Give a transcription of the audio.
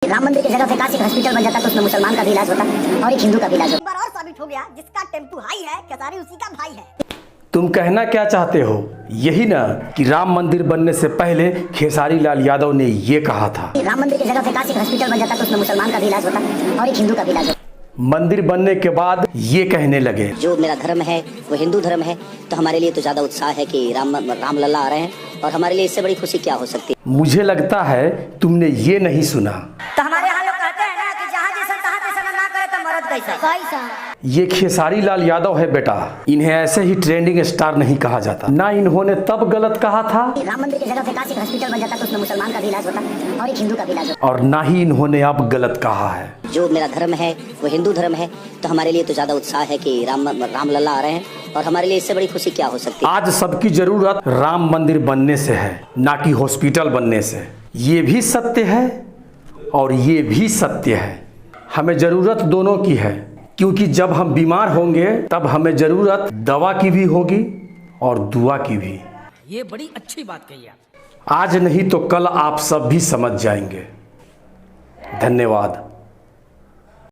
राम मंदिर की जगह पे काशी हॉस्पिटल बन जाता तो उसमें मुसलमान का भी इलाज होता और एक हिंदू का भी इलाज होता। बार और साबित हो गया जिसका टेम्पू हाई है केसारी उसी का भाई है। तुम कहना क्या चाहते हो? यही ना कि राम मंदिर बनने से पहले खेसारी लाल यादव ने ये कहा था। राम मंदिर की जगह पे काशी हॉस्पिटल बन जाता तो उसमें मुसलमान का भी इलाज होता और एक हिंदू का भी इलाज होता। मंदिर बनने के बाद ये कहने लगे, जो मेरा धर्म है वो हिंदू धर्म है, तो हमारे लिए तो ज्यादा उत्साह है कि राम लल्ला आ रहे हैं और हमारे लिए इससे बड़ी खुशी क्या हो सकती है। मुझे लगता है तुमने ये नहीं सुना। तो हमारे यहाँ लोग कहते हैं ना कि जहाँ जैसा तहाँ जैसा ना करे तो मरद कैसा। ये खेसारी लाल यादव है बेटा, इन्हें ऐसे ही ट्रेंडिंग स्टार नहीं कहा जाता। ना इन्होंने तब गलत कहा था राम मंदिर की जगह पे काशी हॉस्पिटल बन जाता तो उसमें मुसलमान का भी इलाज होता और एक हिंदू का भी इलाज होता। और ना ही इन्होंने अब गलत कहा है। जो मेरा धर्म है वो हिंदू धर्म है, तो हमारे लिए तो ज्यादा उत्साह है कि राम लल्ला आ रहे हैं और हमारे लिए इससे बड़ी खुशी क्या हो सकती है। आज सबकी जरूरत राम मंदिर बनने से है, ना कि हॉस्पिटल बनने से। ये भी सत्य है और ये भी सत्य है। हमें जरूरत दोनों की है, क्योंकि जब हम बीमार होंगे तब हमें जरूरत दवा की भी होगी और दुआ की भी। ये बड़ी अच्छी बात कही आप। आज नहीं तो कल आप सब भी समझ जाएंगे। धन्यवाद।